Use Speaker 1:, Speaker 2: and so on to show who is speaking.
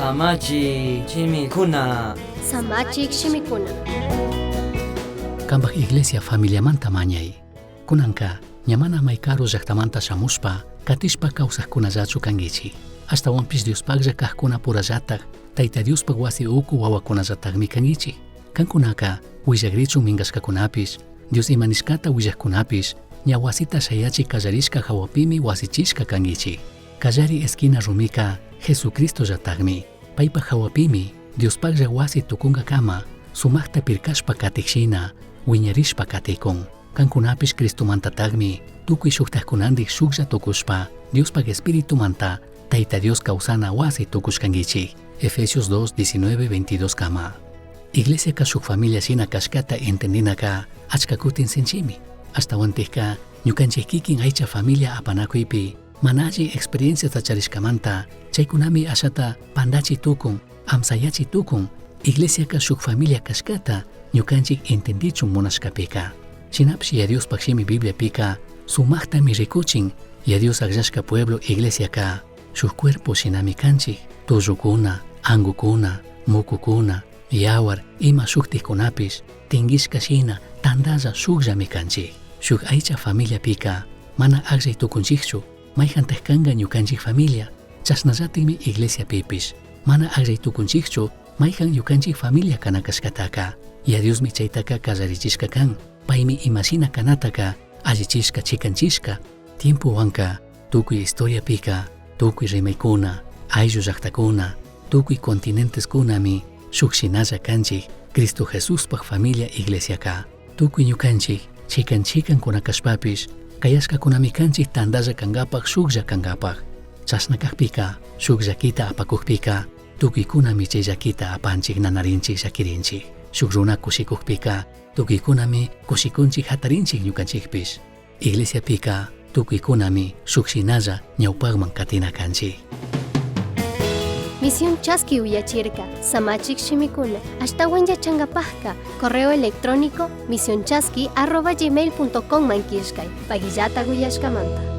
Speaker 1: Samachi chimikuna.
Speaker 2: Samachik shimikuna.
Speaker 3: Kambak iglesia familiamanta mañay. Kunanka, ñamana maykaro llaqtamanta shamushpa, katishpa kawsaqkunallachu kangichi. Hasta wanpish Diospaklla kajkuna purallataq, Tayta Diospak wasi uku wawakunallataqmi kangichi. Kankunaka, willagrichu mingasqakunapish, Dios imanishkata willaqkunapish, ña wasita shayachi kallarishka hawapimi wasichishka kangichi. Kallari esquina rumika, Jesucristo llataqmi, paypa hawapimi, Diospaklla wasi tukunga kama, sumaqta pirkashpa katikshina, wiñarishpa katikun. Kankunapish Cristomantataqmi, tukuy shuktaqkunandik shuklla tukushpa, Diospak Espíritu manta, Tayta Dios kausana wasi tukushkangichi. Efesios 2, 19, 22 kama. Iglesia kashuk familia shina kashkata entendinaka, achka kutin senchimi. Hasta wantikka, ñukanchik kikin aycha familia apanakuypi, manaji experiencia tacharishkamanta, chaykunami ashata pandachi tukun, amsayachi tukun, iglesia kashuk familia kashkata, ñukanchik entendichun munashkapika. Shinapsh ya Dios pakshimi Biblia pika, sumaqta mi rikuchin, ya Dios agllashka pueblo iglesia ka, shuk cuerpo shinami kanchik, tullukuna, angukuna, mukukuna, yawar, ima shuktikkunapish, tingishka shina, tandalla shukllami kanchik. Shuk aycha familia pika, mana agllay tukunchikchu, mayjantaq kanga ñukanchik familia, chasnallatikmi iglesia pipish, mana agllay tukunchikchu, mayjan ñukanchik familia kanakashkataka, ya Diosmi chaytaka kallarichishka kan, paymi imashina kanataka, allichishka chikanchishka, tiempo wanka, tukuy historia pika, tukuy rimaykuna, ayllu llaqtakuna, tukuy continentes kunami, shuk shinalla kanchik, Cristo Jesuspak familia iglesia ka, tukuy ñukanchik, chikan kunakashpapish, kayashkakunami kanchik tandalla kangapak shuklla kangapak, chasnakaqpika, shuk llakita apakukpika, tukuykunami chay llakita apanchik nanarinchik llakirinchik, shuk runa kushikukpika, tukuykunami kushikunchik hatarinchik ñukanchikpish, iglesia pika, tukuykunami shuk shinalla ñawpaqman katina kanchik.
Speaker 2: Misión Chaski Uyachirka, Samachik Shimikuna, Ashtawan Yachangapajka, correo electrónico misionchaski@gmail.com mankishkay, Pagillata Guyashkamanta.